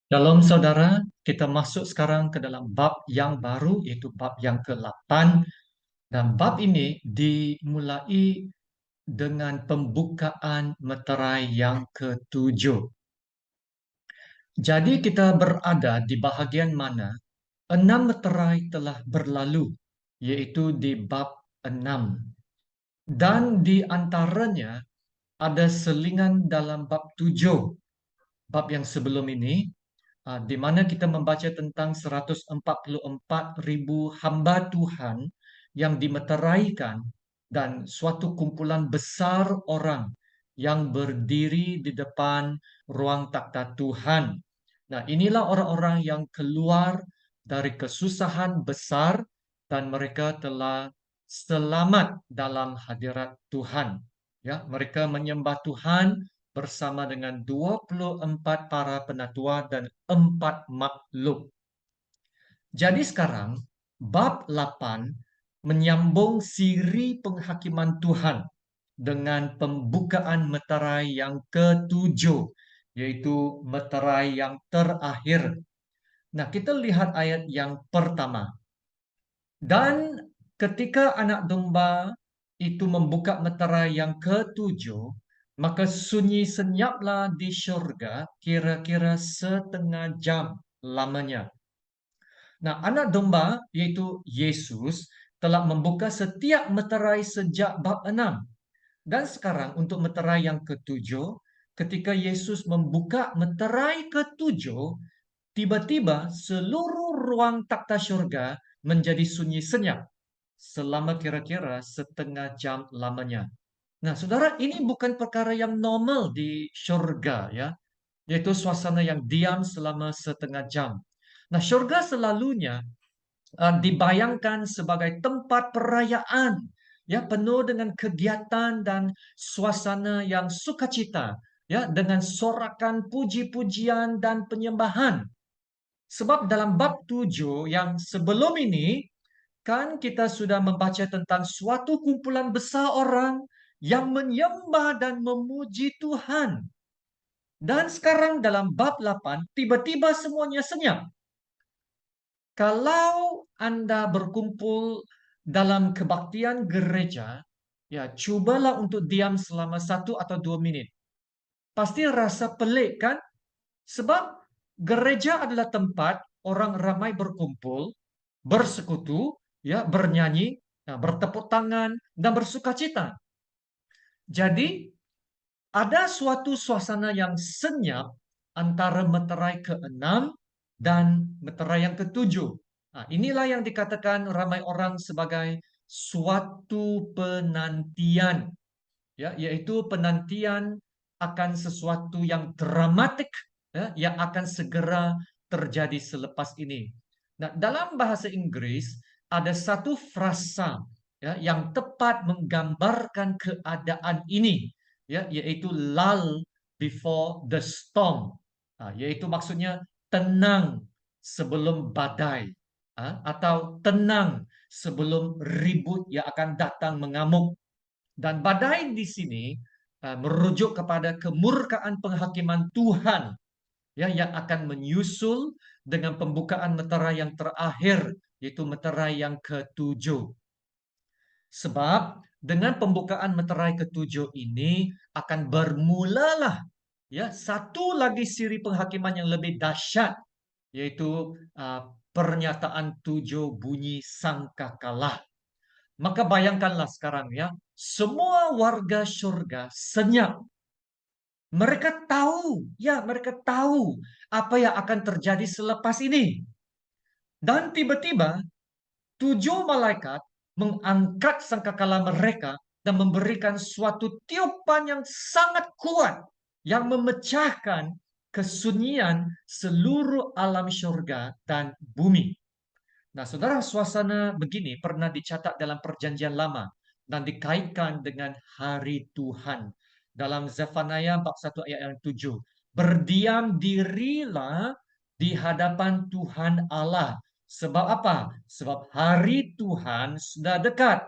Dalam saudara, kita masuk sekarang ke dalam bab yang baru, yaitu bab yang ke-8. Dan bab ini dimulai dengan pembukaan meterai yang ke-7. Jadi kita berada di bahagian mana 6 meterai telah berlalu, yaitu di bab 6. Dan di antaranya ada selingan dalam bab 7. Bab yang sebelum ini, di mana kita membaca tentang 144,000 hamba Tuhan yang dimeteraikan dan suatu kumpulan besar orang yang berdiri di depan ruang takhta Tuhan. Nah, inilah orang-orang yang keluar dari kesusahan besar dan mereka telah selamat dalam hadirat Tuhan. Ya, mereka menyembah Tuhan bersama dengan 24 para penatua dan 4 makhluk. Jadi sekarang bab 8 menyambung siri penghakiman Tuhan dengan pembukaan meterai yang ke-7, yaitu meterai yang terakhir. Nah, kita lihat ayat yang pertama. Dan ketika anak domba itu membuka meterai yang ke-7, maka sunyi senyaplah di syurga kira-kira setengah jam lamanya. Nah, anak domba, yaitu Yesus, telah membuka setiap meterai sejak bab 6. Dan sekarang untuk meterai yang ke-7, ketika Yesus membuka meterai ke-7, tiba-tiba seluruh ruang takhta syurga menjadi sunyi senyap selama kira-kira setengah jam lamanya. Nah, saudara, ini bukan perkara yang normal di syurga, ya, yaitu suasana yang diam selama setengah jam. Nah, syurga selalunya dibayangkan sebagai tempat perayaan, ya, penuh dengan kegiatan dan suasana yang sukacita, ya, dengan sorakan puji-pujian dan penyembahan. Sebab dalam bab 7 yang sebelum ini, kan kita sudah membaca tentang suatu kumpulan besar orang yang menyembah dan memuji Tuhan. Dan sekarang dalam bab 8, tiba-tiba semuanya senyap. Kalau Anda berkumpul dalam kebaktian gereja, ya cobalah untuk diam selama 1 atau 2 menit. Pasti rasa pelik kan? Sebab gereja adalah tempat orang ramai berkumpul, bersekutu, ya, bernyanyi, ya, bertepuk tangan dan bersukacita. Jadi ada suatu suasana yang senyap antara meterai ke-6 dan meterai yang ke-7. Nah, inilah yang dikatakan ramai orang sebagai suatu penantian, ya, yaitu penantian akan sesuatu yang dramatik, ya, yang akan segera terjadi selepas ini. Nah, dalam bahasa Inggris ada satu frasa, ya, yang tepat menggambarkan keadaan ini, ya, yaitu lull before the storm. Nah, yaitu maksudnya tenang sebelum badai, atau tenang sebelum ribut yang akan datang mengamuk. Dan badai di sini merujuk kepada kemurkaan penghakiman Tuhan, ya, yang akan menyusul dengan pembukaan meterai yang terakhir, yaitu meterai yang ke-7. Sebab dengan pembukaan meterai ke-7 ini akan bermulalah, ya, satu lagi siri penghakiman yang lebih dahsyat, yaitu pernyataan 7 bunyi sangkakala. Maka bayangkanlah sekarang, ya, semua warga surga senyap. Mereka tahu, ya, mereka tahu apa yang akan terjadi selepas ini. Dan tiba-tiba 7 malaikat mengangkat sangkakala mereka dan memberikan suatu tiupan yang sangat kuat yang memecahkan kesunyian seluruh alam surga dan bumi. Nah, saudara, suasana begini pernah dicatat dalam Perjanjian Lama dan dikaitkan dengan hari Tuhan. Dalam Zefanaya bab 1 ayat yang 7. Berdiam dirilah di hadapan Tuhan Allah. Sebab apa? Sebab hari Tuhan sudah dekat.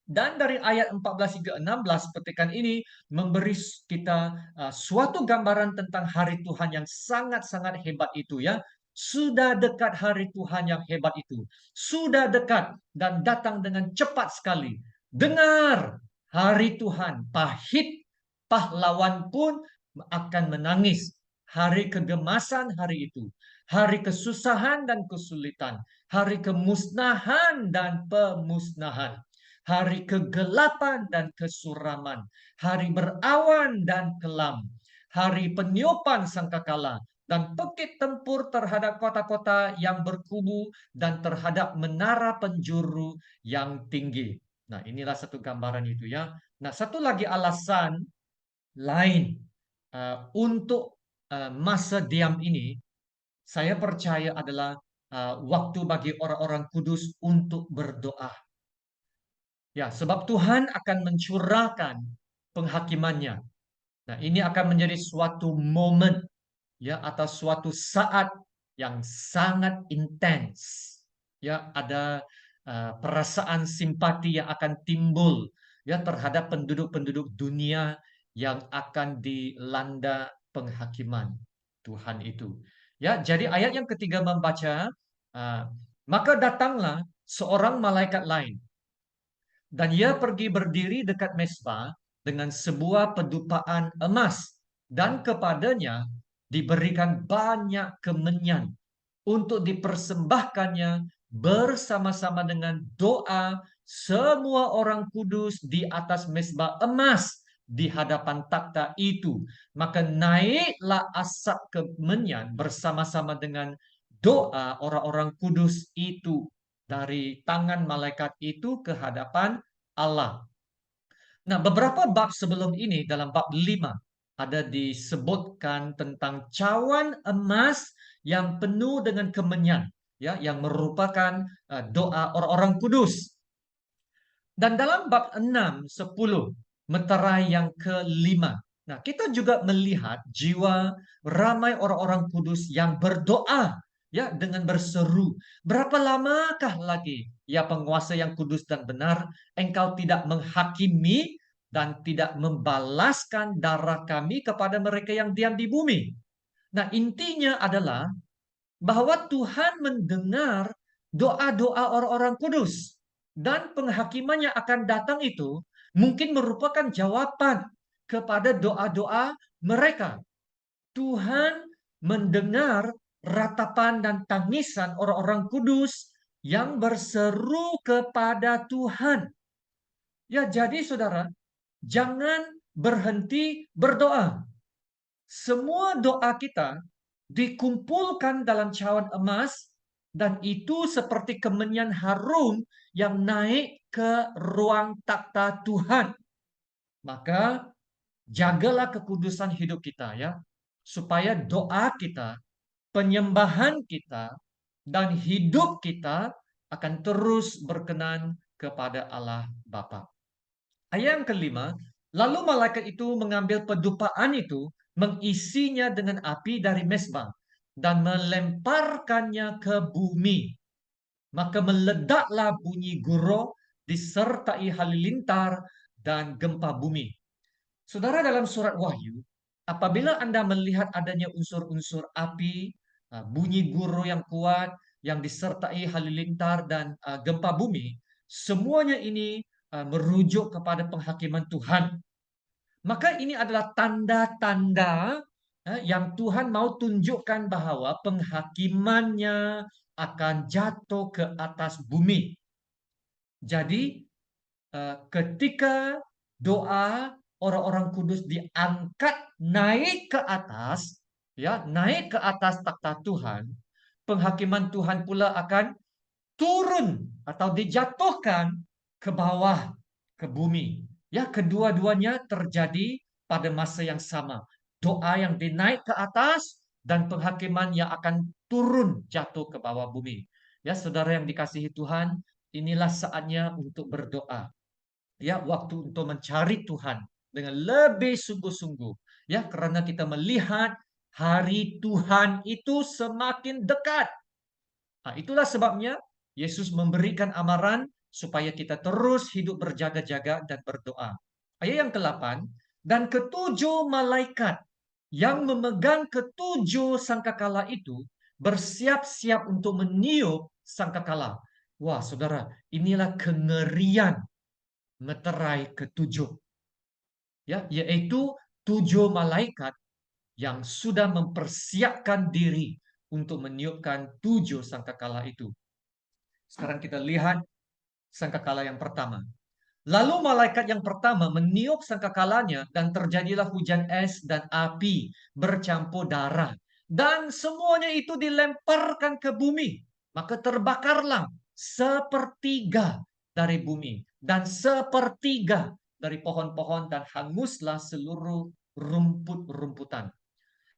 Dan dari ayat 14 hingga 16 petikan ini memberi kita suatu gambaran tentang hari Tuhan yang sangat-sangat hebat itu ya. Sudah dekat hari Tuhan yang hebat itu. Sudah dekat dan datang dengan cepat sekali. Dengar, hari Tuhan pahit, pahlawan pun akan menangis. Hari kegemasan hari itu. Hari kesusahan dan kesulitan. Hari kemusnahan dan pemusnahan, hari kegelapan dan kesuraman, hari berawan dan kelam, hari peniupan sangkakala, dan pekik tempur terhadap kota-kota yang berkubu dan terhadap menara penjuru yang tinggi. Nah, inilah satu gambaran itu ya. Nah, satu lagi alasan lain untuk masa diam ini, saya percaya adalah waktu bagi orang-orang kudus untuk berdoa. Ya, sebab Tuhan akan mencurahkan penghakimannya. Nah, ini akan menjadi suatu momen ya atau suatu saat yang sangat intens. Ya, ada perasaan simpati yang akan timbul ya terhadap penduduk-penduduk dunia yang akan dilanda penghakiman Tuhan itu. Ya, jadi ayat yang ketiga membaca, uh, maka datanglah seorang malaikat lain dan ia pergi berdiri dekat mezbah dengan sebuah pedupaan emas, dan kepadanya diberikan banyak kemenyan untuk dipersembahkannya bersama-sama dengan doa semua orang kudus di atas mezbah emas di hadapan takhta itu. Maka naiklah asap kemenyan bersama-sama dengan doa orang-orang kudus itu dari tangan malaikat itu ke hadapan Allah. Nah, beberapa bab sebelum ini dalam bab 5 ada disebutkan tentang cawan emas yang penuh dengan kemenyan ya yang merupakan doa orang-orang kudus. Dan dalam bab 6, 10, meterai yang kelima. Nah, kita juga melihat jiwa ramai orang-orang kudus yang berdoa ya dengan berseru, berapa lamakah lagi ya penguasa yang kudus dan benar, engkau tidak menghakimi dan tidak membalaskan darah kami kepada mereka yang diam di bumi. Nah, intinya adalah bahwa Tuhan mendengar doa-doa orang-orang kudus, dan penghakimannya akan datang itu mungkin merupakan jawaban kepada doa-doa mereka. Tuhan mendengar ratapan dan tangisan orang-orang kudus yang berseru kepada Tuhan. Ya, jadi saudara, jangan berhenti berdoa. Semua doa kita dikumpulkan dalam cawan emas, dan itu seperti kemenyan harum yang naik ke ruang takhta Tuhan. Maka jagalah kekudusan hidup kita ya, supaya doa kita, penyembahan kita, dan hidup kita akan terus berkenan kepada Allah Bapa. Ayat yang kelima, lalu malaikat itu mengambil pedupaan itu, mengisinya dengan api dari mezbah, dan melemparkannya ke bumi. Maka meledaklah bunyi gurau disertai halilintar dan gempa bumi. Saudara, dalam surat Wahyu, apabila Anda melihat adanya unsur-unsur api, bunyi gurau yang kuat, yang disertai halilintar dan gempa bumi, semuanya ini merujuk kepada penghakiman Tuhan. Maka ini adalah tanda-tanda yang Tuhan mau tunjukkan bahwa penghakimannya akan jatuh ke atas bumi. Jadi ketika doa orang-orang kudus diangkat naik ke atas, ya naik ke atas takhta Tuhan, penghakiman Tuhan pula akan turun atau dijatuhkan ke bawah, ke bumi. Ya, kedua-duanya terjadi pada masa yang sama. Doa yang dinaik ke atas dan penghakiman yang akan turun jatuh ke bawah bumi. Ya, saudara yang dikasihi Tuhan, inilah saatnya untuk berdoa. Ya, waktu untuk mencari Tuhan dengan lebih sungguh-sungguh. Ya, karena kita melihat hari Tuhan itu semakin dekat. Nah, itulah sebabnya Yesus memberikan amaran supaya kita terus hidup berjaga-jaga dan berdoa. Ayat yang ke-8, dan ketujuh malaikat yang memegang ketujuh sangkakala itu bersiap-siap untuk meniup sangkakala. Wah, saudara, inilah kengerian meterai ketujuh, ya, yaitu tujuh malaikat yang sudah mempersiapkan diri untuk meniupkan tujuh sangkakala itu. Sekarang kita lihat sangkakala yang pertama. Lalu malaikat yang pertama meniup sangkakalanya dan terjadilah hujan es dan api bercampur darah. Dan semuanya itu dilemparkan ke bumi. Maka terbakarlah sepertiga dari bumi dan sepertiga dari pohon-pohon dan hanguslah seluruh rumput-rumputan.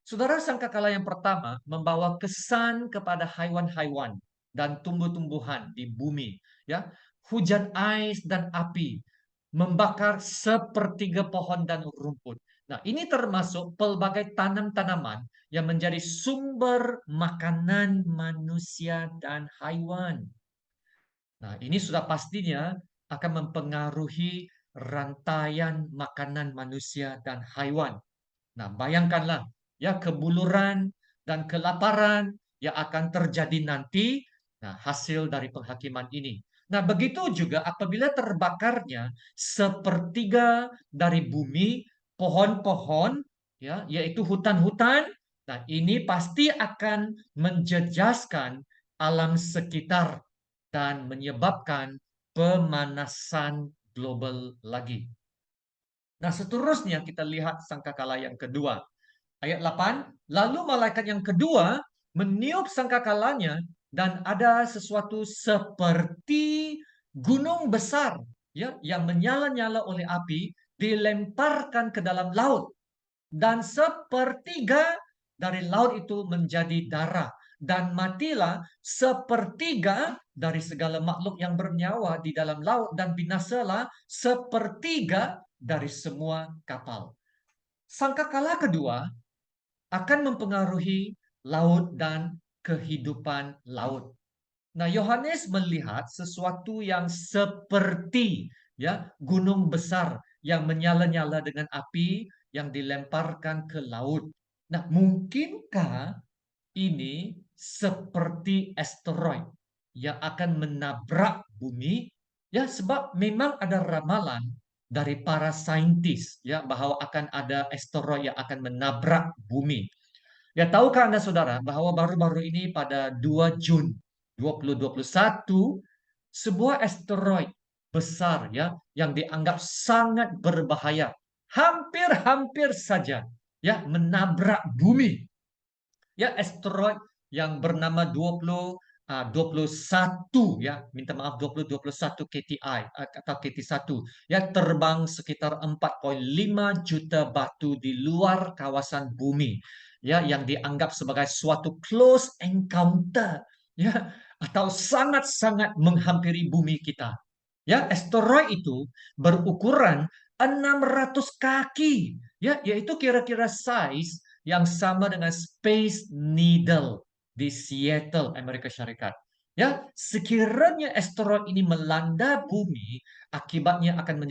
Saudara, sangkakala yang pertama membawa kesan kepada haiwan-haiwan dan tumbuh-tumbuhan di bumi, ya. Hujan ais dan api membakar sepertiga pohon dan rumput. Nah, ini termasuk pelbagai tanam-tanaman yang menjadi sumber makanan manusia dan haiwan. Nah, ini sudah pastinya akan mempengaruhi rantaian makanan manusia dan haiwan. Nah, bayangkanlah ya kebuluran dan kelaparan yang akan terjadi nanti. Nah, hasil dari penghakiman ini. Nah, begitu juga apabila terbakarnya sepertiga dari bumi, pohon-pohon, ya, yaitu hutan-hutan. Nah, ini pasti akan menjejaskan alam sekitar dan menyebabkan pemanasan global lagi. Nah, seterusnya kita lihat sangkakala yang kedua. Ayat 8, lalu malaikat yang kedua meniup sangkakalanya dan ada sesuatu seperti gunung besar, ya, yang menyala-nyala oleh api dilemparkan ke dalam laut, dan sepertiga dari laut itu menjadi darah, dan matilah sepertiga dari segala makhluk yang bernyawa di dalam laut, dan binasalah sepertiga dari semua kapal. Sangkakala kedua akan mempengaruhi laut dan kehidupan laut. Nah, Yohanes melihat sesuatu yang seperti ya gunung besar yang menyala-nyala dengan api yang dilemparkan ke laut. Nah, mungkinkah ini seperti asteroid yang akan menabrak bumi? Ya, sebab memang ada ramalan dari para saintis ya bahwa akan ada asteroid yang akan menabrak bumi. Ya, tahukah Anda saudara bahwa baru-baru ini pada 2 Jun 2021 sebuah asteroid besar ya yang dianggap sangat berbahaya hampir-hampir saja ya menabrak bumi. Ya, asteroid yang bernama 21 ya, minta maaf 2021 KTI atau KT1 ya, terbang sekitar 4,5 juta batu di luar kawasan bumi ya, yang dianggap sebagai suatu close encounter ya, atau sangat-sangat menghampiri bumi kita. Ya, asteroid itu berukuran 600 kaki ya, yaitu kira-kira size yang sama dengan Space Needle di Seattle, Amerika Syarikat. Ya, sekiranya asteroid ini melanda bumi, akibatnya akan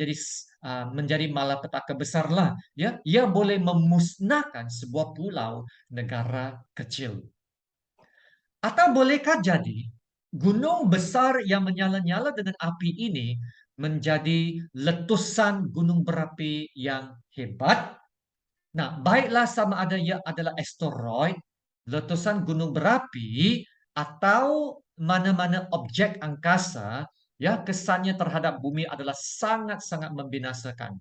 menjadi malapetaka besar lah. Ya, ia boleh memusnahkan sebuah pulau negara kecil. Atau bolehkah jadi gunung besar yang menyala-nyala dengan api ini menjadi letusan gunung berapi yang hebat? Nah, baiklah sama ada ia adalah asteroid, letusan gunung berapi, atau mana-mana objek angkasa, ya kesannya terhadap bumi adalah sangat-sangat membinasakan.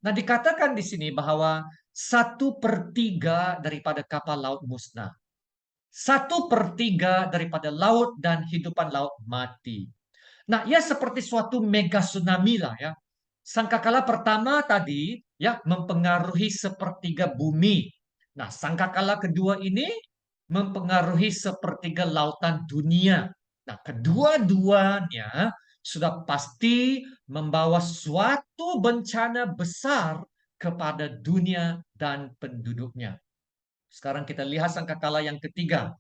Nah, dikatakan di sini bahwa 1/3 daripada kapal laut musnah. 1/3 daripada laut dan hidupan laut mati. Nah, ia seperti suatu mega tsunami lah ya. Sangkakala pertama tadi ya mempengaruhi sepertiga bumi. Nah, sangkakala kedua ini mempengaruhi sepertiga lautan dunia. Nah, kedua-duanya sudah pasti membawa suatu bencana besar kepada dunia dan penduduknya. Sekarang kita lihat sangkakala yang ketiga.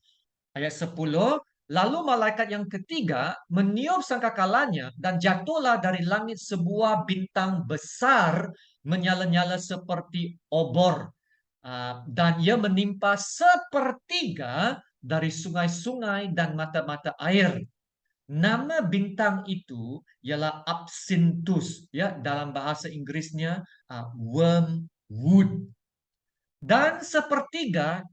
Ayat 10, Lalu malaikat yang ketiga meniup sangkakalanya dan jatuhlah dari langit sebuah bintang besar menyala-nyala seperti obor. Dan ia menimpa sepertiga dari sungai-sungai dan mata-mata air. Nama bintang itu ialah Absinthus, ya, dalam bahasa Inggrisnya wormwood. Dan sepertiga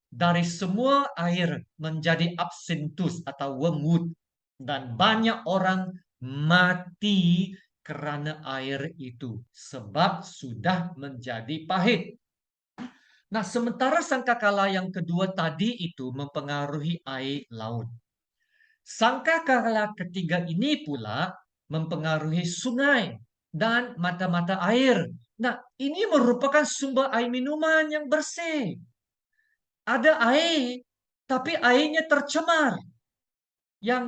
dari semua air menjadi absinthus atau wormwood, dan banyak orang mati kerana air itu sebab sudah menjadi pahit. Nah, sementara sangkakala yang kedua tadi itu mempengaruhi air laut. Sangkakala ketiga ini pula mempengaruhi sungai dan mata-mata air. Nah, ini merupakan sumber air minuman yang bersih. Ada air, tapi airnya tercemar.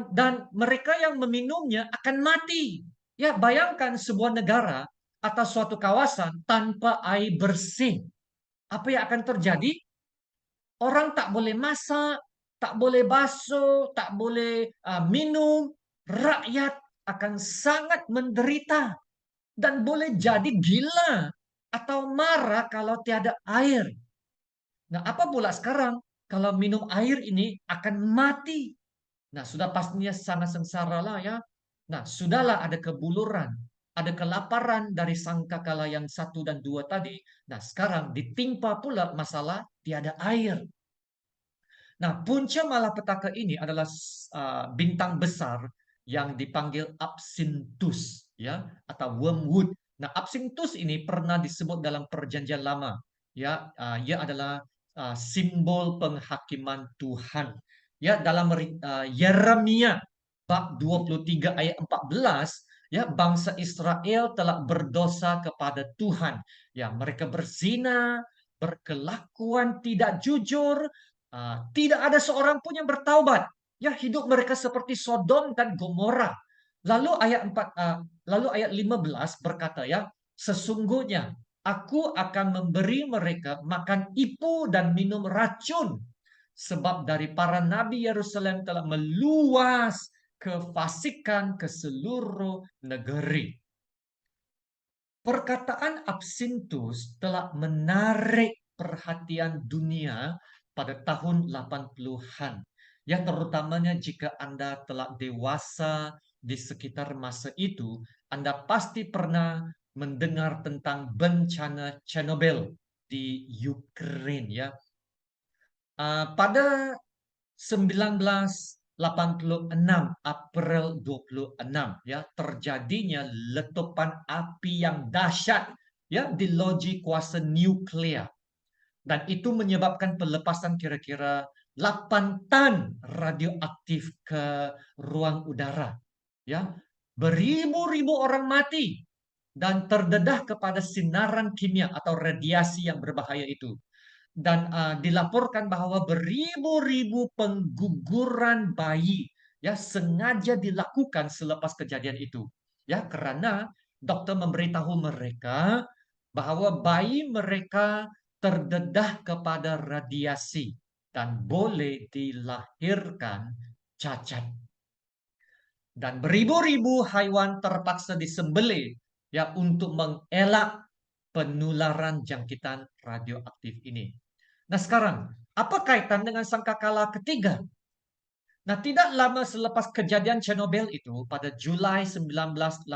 Dan mereka yang meminumnya akan mati. Ya, bayangkan sebuah negara atau suatu kawasan tanpa air bersih. Apa yang akan terjadi? Orang tak boleh masak, tak boleh basuh, tak boleh minum. Rakyat akan sangat menderita dan boleh jadi gila atau marah kalau tiada air. Nah, apa pula sekarang? Kalau minum air ini akan mati. Nah, sudah pastinya sangat sengsara lah ya. Nah, sudahlah ada kebuluran, ada kelaparan dari sangkakala yang satu dan dua tadi. Nah, sekarang ditimpa pula masalah tiada air. Nah, punca malapetaka ini adalah bintang besar yang dipanggil Absinthus, ya, atau wormwood. Nah, Absinthus ini pernah disebut dalam Perjanjian Lama, ya, ia adalah simbol penghakiman Tuhan. Ya, dalam Yeremia bab 23 ayat 14, ya, bangsa Israel telah berdosa kepada Tuhan. Ya, mereka berzina, berkelakuan tidak jujur, tidak ada seorang pun yang bertaubat. Ya, hidup mereka seperti Sodom dan Gomora. Lalu ayat 15 berkata, ya, sesungguhnya aku akan memberi mereka makan ipu dan minum racun, sebab dari para nabi Yerusalem telah meluas kefasikan ke seluruh negeri. Perkataan Absinthus telah menarik perhatian dunia pada tahun 80-an. Ya, terutamanya jika Anda telah dewasa di sekitar masa itu, Anda pasti pernah mendengar tentang bencana Chernobyl di Ukraina, ya. Pada 1986 April 26, ya, terjadinya letupan api yang dahsyat, ya, di loji kuasa nuklear, dan itu menyebabkan pelepasan kira-kira 8 tan radioaktif ke ruang udara, ya. Beribu-ribu orang mati dan terdedah kepada sinaran kimia atau radiasi yang berbahaya itu. Dan dilaporkan bahwa beribu-ribu pengguguran bayi, ya, sengaja dilakukan selepas kejadian itu, ya, karena dokter memberitahu mereka bahwa bayi mereka terdedah kepada radiasi dan boleh dilahirkan cacat. Dan beribu-ribu haiwan terpaksa disembelih, ya, untuk mengelak penularan jangkitan radioaktif ini. Nah, sekarang apa kaitan dengan sangkakala ketiga? Nah, tidak lama selepas kejadian Chernobyl itu pada Julai 1986,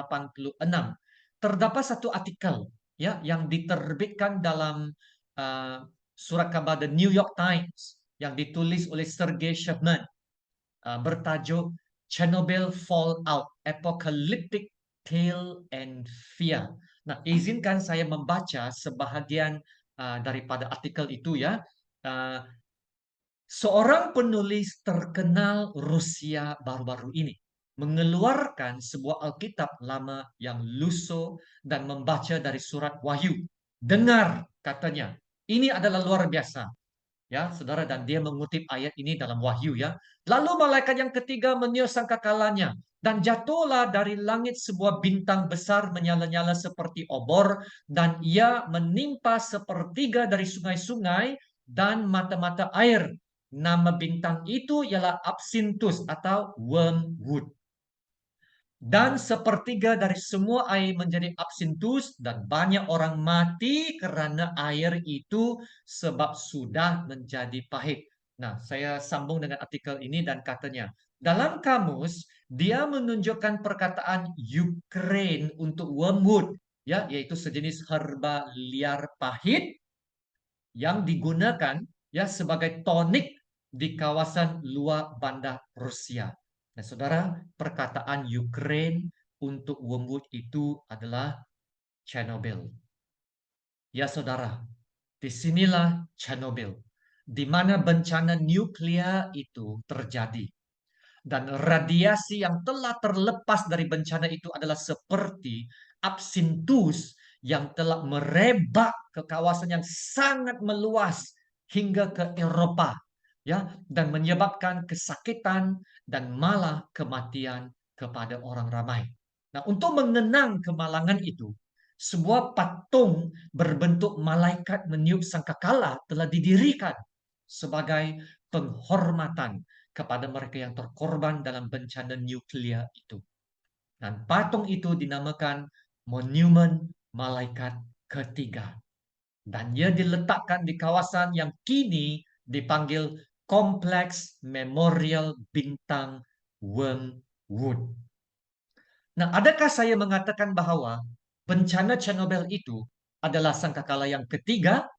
terdapat satu artikel, ya, yang diterbitkan dalam uh, surat kabar The New York Times yang ditulis oleh Sergei Shevman, bertajuk Chernobyl Fallout: Apocalyptic Tale and Fear. Nah, izinkan saya membaca sebahagian daripada artikel itu, ya. Uh, Seorang penulis terkenal Rusia baru-baru ini mengeluarkan sebuah Alkitab lama yang lusuh dan membaca dari surat Wahyu. Dengar, katanya, ini adalah luar biasa. Ya, saudara, dan dia mengutip ayat ini dalam Wahyu, ya. Lalu malaikat yang ketiga meniup sangkakalanya, dan jatuhlah dari langit sebuah bintang besar menyala-nyala seperti obor, dan ia menimpa sepertiga dari sungai-sungai dan mata-mata air. nama bintang itu ialah Absinthus atau wormwood. Dan sepertiga dari semua air menjadi absinthus dan banyak orang mati kerana air itu sebab sudah menjadi pahit. Nah, saya sambung dengan artikel ini dan katanya, dalam kamus dia menunjukkan perkataan Ukraine untuk wormwood, ya, yaitu sejenis herba liar pahit yang digunakan ya sebagai tonik di kawasan luar bandar Rusia. Nah, saudara, perkataan Ukraine untuk wormwood itu adalah Chernobyl. Ya, saudara, disinilah Chernobyl, di mana bencana nuklir itu terjadi. Dan radiasi yang telah terlepas dari bencana itu adalah seperti absinthus yang telah merebak ke kawasan yang sangat meluas hingga ke Eropa, ya, dan menyebabkan kesakitan dan malah kematian kepada orang ramai. Nah, untuk mengenang kemalangan itu, sebuah patung berbentuk malaikat meniup sangkakala telah didirikan sebagai penghormatan kepada mereka yang terkorban dalam bencana nuklir itu. Dan patung itu dinamakan Monumen Malaikat Ketiga. Dan ia diletakkan di kawasan yang kini dipanggil Kompleks Memorial Bintang Wormwood. Nah, adakah saya mengatakan bahwa bencana Chernobyl itu adalah sangkakala yang ketiga?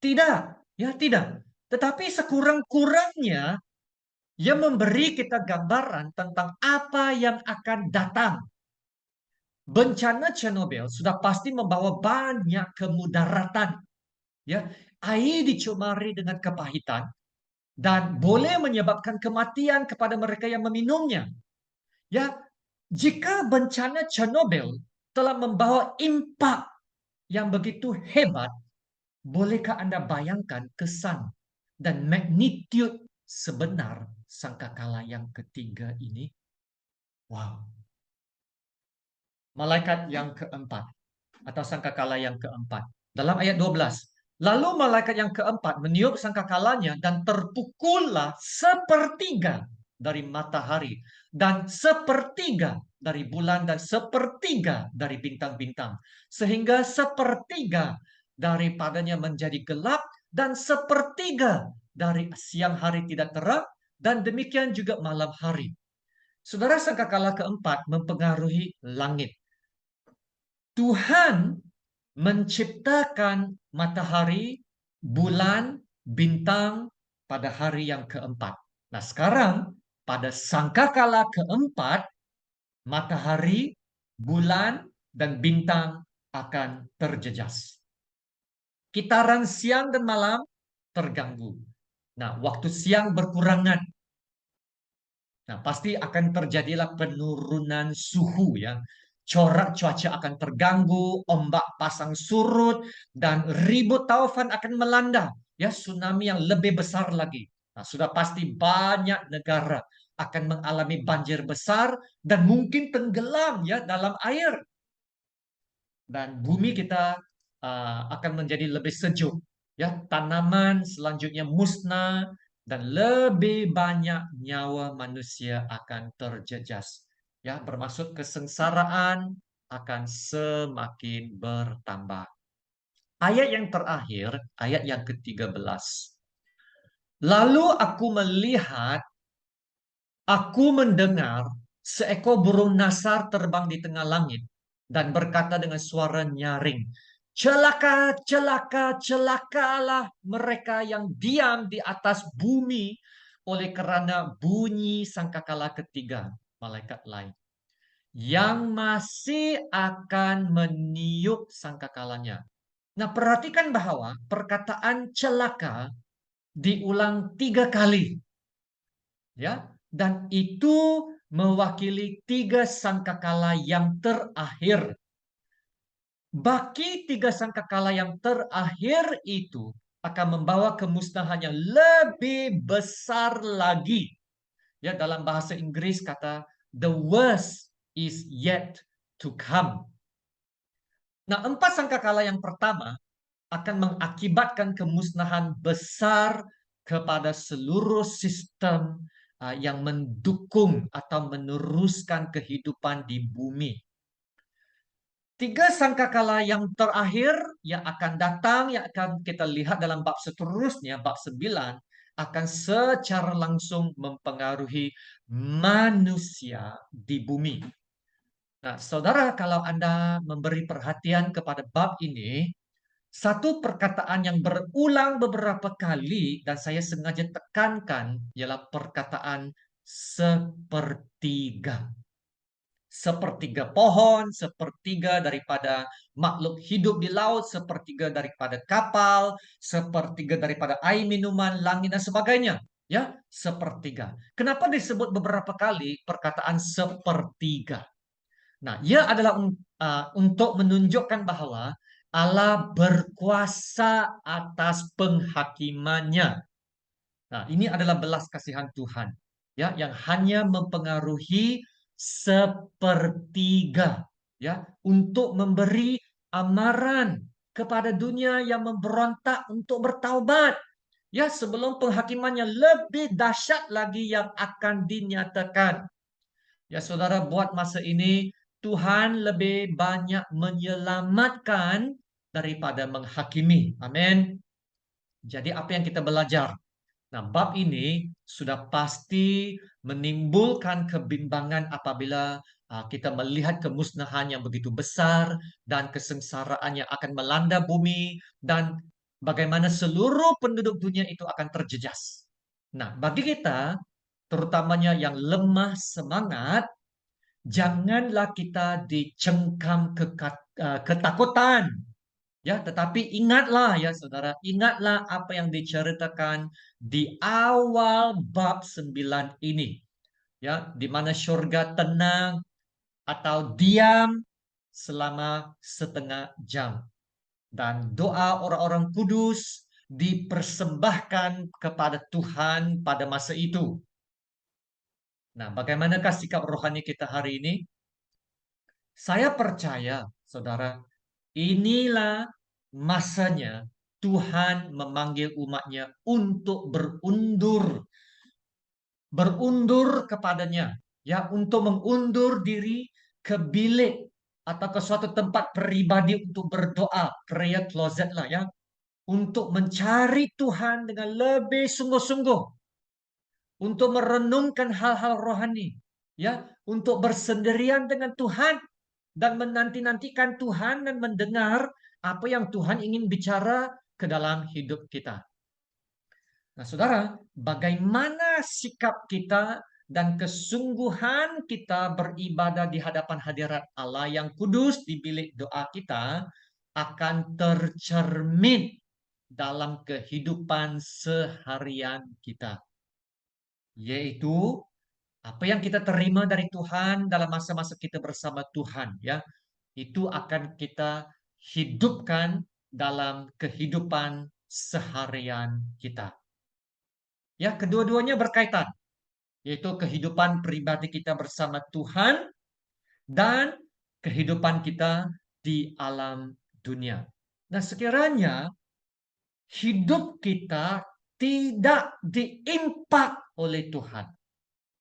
Tidak, ya tidak. Tetapi sekurang-kurangnya ia memberi kita gambaran tentang apa yang akan datang. Bencana Chernobyl sudah pasti membawa banyak kemudaratan. Ya, air dicemari dengan kepahitan dan boleh menyebabkan kematian kepada mereka yang meminumnya. Ya, jika bencana Chernobyl telah membawa impak yang begitu hebat, bolehkah Anda bayangkan kesan dan magnitude sebenar sangkakala yang ketiga ini? Wow. Malaikat yang keempat atau sangkakala yang keempat. Dalam ayat 12. Lalu malaikat yang keempat meniup sangkakalanya dan terpukullah sepertiga dari matahari dan sepertiga dari bulan dan sepertiga dari bintang-bintang. Sehingga sepertiga daripadanya menjadi gelap dan sepertiga dari siang hari tidak terang dan demikian juga malam hari. Saudara, sangkakala keempat mempengaruhi langit. Tuhan menciptakan matahari, bulan, bintang pada hari yang keempat. Nah, sekarang pada sangkakala keempat, matahari, bulan, dan bintang akan terjejas. Kitaran siang dan malam terganggu. Nah, waktu siang berkurangan. Nah, pasti akan terjadilah penurunan suhu ya. Corak cuaca akan terganggu, ombak pasang surut, dan ribut taufan akan melanda. Ya, tsunami yang lebih besar lagi. Nah, sudah pasti banyak negara akan mengalami banjir besar dan mungkin tenggelam ya dalam air. Dan bumi kita akan menjadi lebih sejuk. Ya, tanaman selanjutnya musnah dan lebih banyak nyawa manusia akan terjejas. Ya, bermaksud kesengsaraan akan semakin bertambah. Ayat yang terakhir, ayat yang ke-13. Lalu aku mendengar seekor burung nasar terbang di tengah langit dan berkata dengan suara nyaring, celaka, celaka, celakalah mereka yang diam di atas bumi oleh kerana bunyi sangkakala ketiga malaikat lain yang masih akan meniup sangkakalanya. Nah, perhatikan bahwa perkataan celaka diulang 3 kali. Ya, dan itu mewakili 3 sangkakala yang terakhir. Baki 3 sangkakala yang terakhir itu akan membawa kemusnahan yang lebih besar lagi. Ya, dalam bahasa Inggris kata the worst is yet to come. Nah, 4 sangkakala yang pertama akan mengakibatkan kemusnahan besar kepada seluruh sistem yang mendukung atau meneruskan kehidupan di bumi. 3 sangkakala yang terakhir yang akan datang, yang akan kita lihat dalam bab seterusnya, bab 9, akan secara langsung mempengaruhi manusia di bumi. Nah, saudara, kalau Anda memberi perhatian kepada bab ini, satu perkataan yang berulang beberapa kali dan saya sengaja tekankan ialah perkataan sepertiga. Sepertiga pohon, sepertiga daripada makhluk hidup di laut, sepertiga daripada kapal, sepertiga daripada air minuman, langit dan sebagainya. Ya, sepertiga. Kenapa disebut beberapa kali perkataan sepertiga? Nah, ia adalah untuk menunjukkan bahwa Allah berkuasa atas penghakimannya. Nah, ini adalah belas kasihan Tuhan, ya, yang hanya mempengaruhi sepertiga, ya, untuk memberi amaran kepada dunia yang memberontak untuk bertaubat. Ya, sebelum penghakimannya lebih dahsyat lagi yang akan dinyatakan. Ya, saudara, buat masa ini Tuhan lebih banyak menyelamatkan daripada menghakimi. Amin. Jadi apa yang kita belajar? Nah, bab ini sudah pasti menimbulkan kebimbangan apabila kita melihat kemusnahan yang begitu besar dan kesengsaraan yang akan melanda bumi dan bagaimana seluruh penduduk dunia itu akan terjejas. Nah, bagi kita, terutamanya yang lemah semangat, janganlah kita dicengkam ketakutan. Ya, tetapi ingatlah ya saudara, ingatlah apa yang diceritakan di awal bab 9 ini. Ya, di mana surga tenang atau diam selama setengah jam. Dan doa orang-orang kudus dipersembahkan kepada Tuhan pada masa itu. Nah, bagaimanakah sikap rohani kita hari ini? Saya percaya, saudara, inilah masanya Tuhan memanggil umatnya untuk berundur kepadanya, ya, untuk mengundur diri ke bilik atau ke suatu tempat pribadi untuk berdoa, prayer closet lah ya, untuk mencari Tuhan dengan lebih sungguh-sungguh, untuk merenungkan hal-hal rohani, ya, untuk bersendirian dengan Tuhan dan menanti-nantikan Tuhan dan mendengar apa yang Tuhan ingin bicara ke dalam hidup kita. Nah, saudara, bagaimana sikap kita dan kesungguhan kita beribadah di hadapan hadirat Allah yang kudus di bilik doa kita akan tercermin dalam kehidupan seharian kita. Yaitu apa yang kita terima dari Tuhan dalam masa-masa kita bersama Tuhan, ya, itu akan kita hidupkan dalam kehidupan seharian kita. Ya, kedua-duanya berkaitan, yaitu kehidupan pribadi kita bersama Tuhan dan kehidupan kita di alam dunia. Nah, sekiranya hidup kita tidak diimpak oleh Tuhan,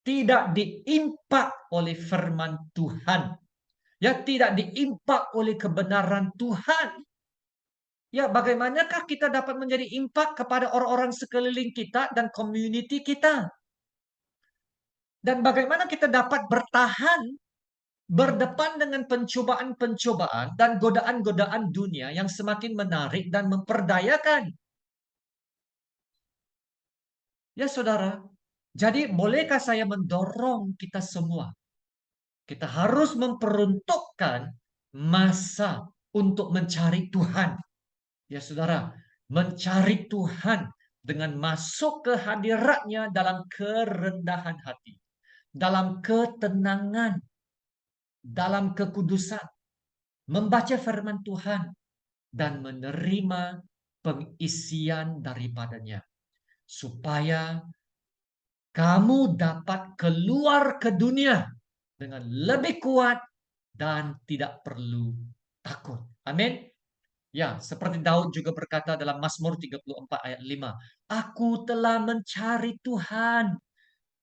tidak diimpak oleh firman Tuhan, ya, tidak diimpak oleh kebenaran Tuhan. Ya, bagaimanakah kita dapat menjadi impak kepada orang-orang sekeliling kita dan community kita? Dan bagaimana kita dapat bertahan berdepan dengan pencobaan-pencobaan dan godaan-godaan dunia yang semakin menarik dan memperdayakan? Ya, saudara. Jadi, bolehkah saya mendorong kita semua? Kita harus memperuntukkan masa untuk mencari Tuhan. Ya saudara, mencari Tuhan dengan masuk ke hadiratnya dalam kerendahan hati, dalam ketenangan, dalam kekudusan, membaca firman Tuhan, dan menerima pengisian daripadanya. Supaya kamu dapat keluar ke dunia dengan lebih kuat dan tidak perlu takut. Amin. Ya, seperti Daud juga berkata dalam Mazmur 34 ayat 5, "Aku telah mencari Tuhan,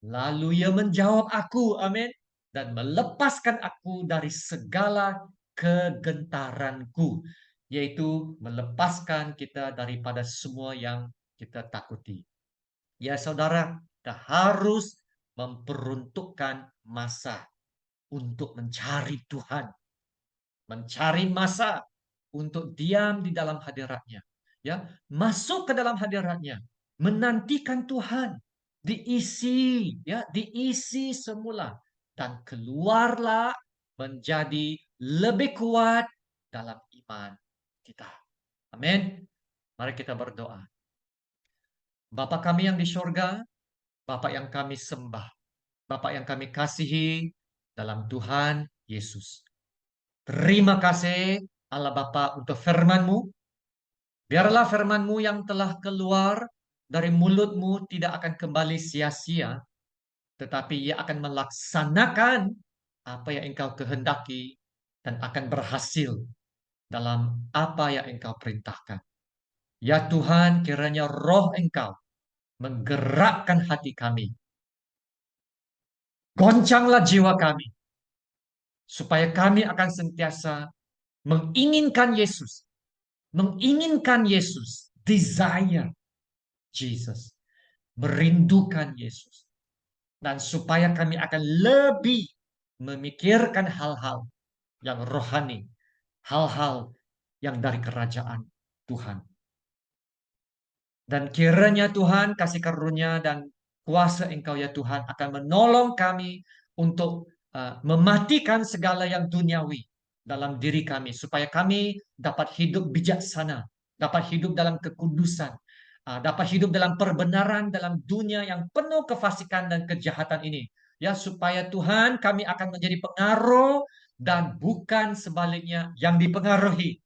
lalu Ia menjawab aku," amin, "dan melepaskan aku dari segala kegentaranku," yaitu melepaskan kita daripada semua yang kita takuti. Ya, saudara, kita harus memperuntukkan masa untuk mencari Tuhan, mencari masa untuk diam di dalam hadiratnya, ya, masuk ke dalam hadiratnya, menantikan Tuhan, diisi, ya, diisi semula, dan keluarlah menjadi lebih kuat dalam iman kita. Amin. Mari kita berdoa. Bapa kami yang di sorga, Bapa yang kami sembah, Bapa yang kami kasihi dalam Tuhan Yesus. Terima kasih Allah Bapa untuk firman-Mu. Biarlah firman-Mu yang telah keluar dari mulut-Mu tidak akan kembali sia-sia, tetapi ia akan melaksanakan apa yang Engkau kehendaki dan akan berhasil dalam apa yang Engkau perintahkan. Ya Tuhan, kiranya roh Engkau menggerakkan hati kami. Goncanglah jiwa kami, supaya kami akan sentiasa menginginkan Yesus, desire Jesus, merindukan Yesus. Dan supaya kami akan lebih memikirkan hal-hal yang rohani, hal-hal yang dari kerajaan Tuhan. Dan kiranya Tuhan kasih karunia dan kuasa Engkau ya Tuhan akan menolong kami untuk mematikan segala yang duniawi dalam diri kami, supaya kami dapat hidup bijaksana, dapat hidup dalam kekudusan, dapat hidup dalam perbenaran dalam dunia yang penuh kefasikan dan kejahatan ini. Ya, supaya Tuhan kami akan menjadi pengaruh dan bukan sebaliknya yang dipengaruhi.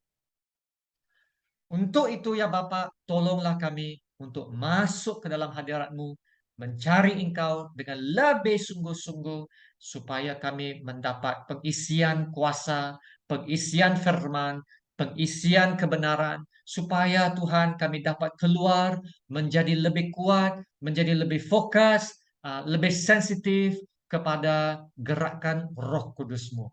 Untuk itu ya Bapak, tolonglah kami untuk masuk ke dalam hadirat-Mu, mencari Engkau dengan lebih sungguh-sungguh, supaya kami mendapat pengisian kuasa, pengisian firman, pengisian kebenaran, supaya Tuhan kami dapat keluar menjadi lebih kuat, menjadi lebih fokus, lebih sensitif kepada gerakan Roh Kudus-Mu.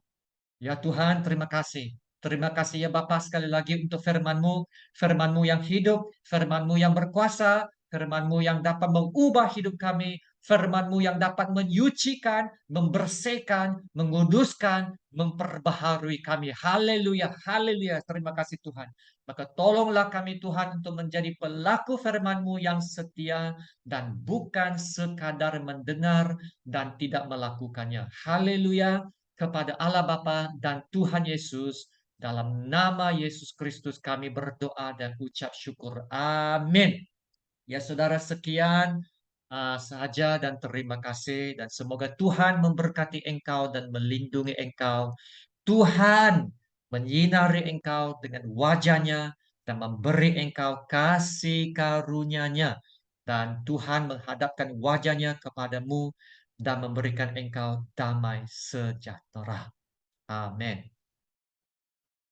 Ya Tuhan, terima kasih. Terima kasih ya Bapa sekali lagi untuk firman-Mu, firman-Mu yang hidup, firman-Mu yang berkuasa, firman-Mu yang dapat mengubah hidup kami, firman-Mu yang dapat menyucikan, membersihkan, menguduskan, memperbaharui kami. Haleluya, haleluya. Terima kasih Tuhan. Maka tolonglah kami Tuhan untuk menjadi pelaku firman-Mu yang setia dan bukan sekadar mendengar dan tidak melakukannya. Haleluya. Kepada Allah Bapa dan Tuhan Yesus, dalam nama Yesus Kristus kami berdoa dan ucap syukur. Amin. Ya saudara, sekian saja dan terima kasih, dan semoga Tuhan memberkati engkau dan melindungi engkau. Tuhan menyinari engkau dengan wajahnya dan memberi engkau kasih karunia-Nya, dan Tuhan menghadapkan wajahnya kepadamu dan memberikan engkau damai sejahtera. Amin.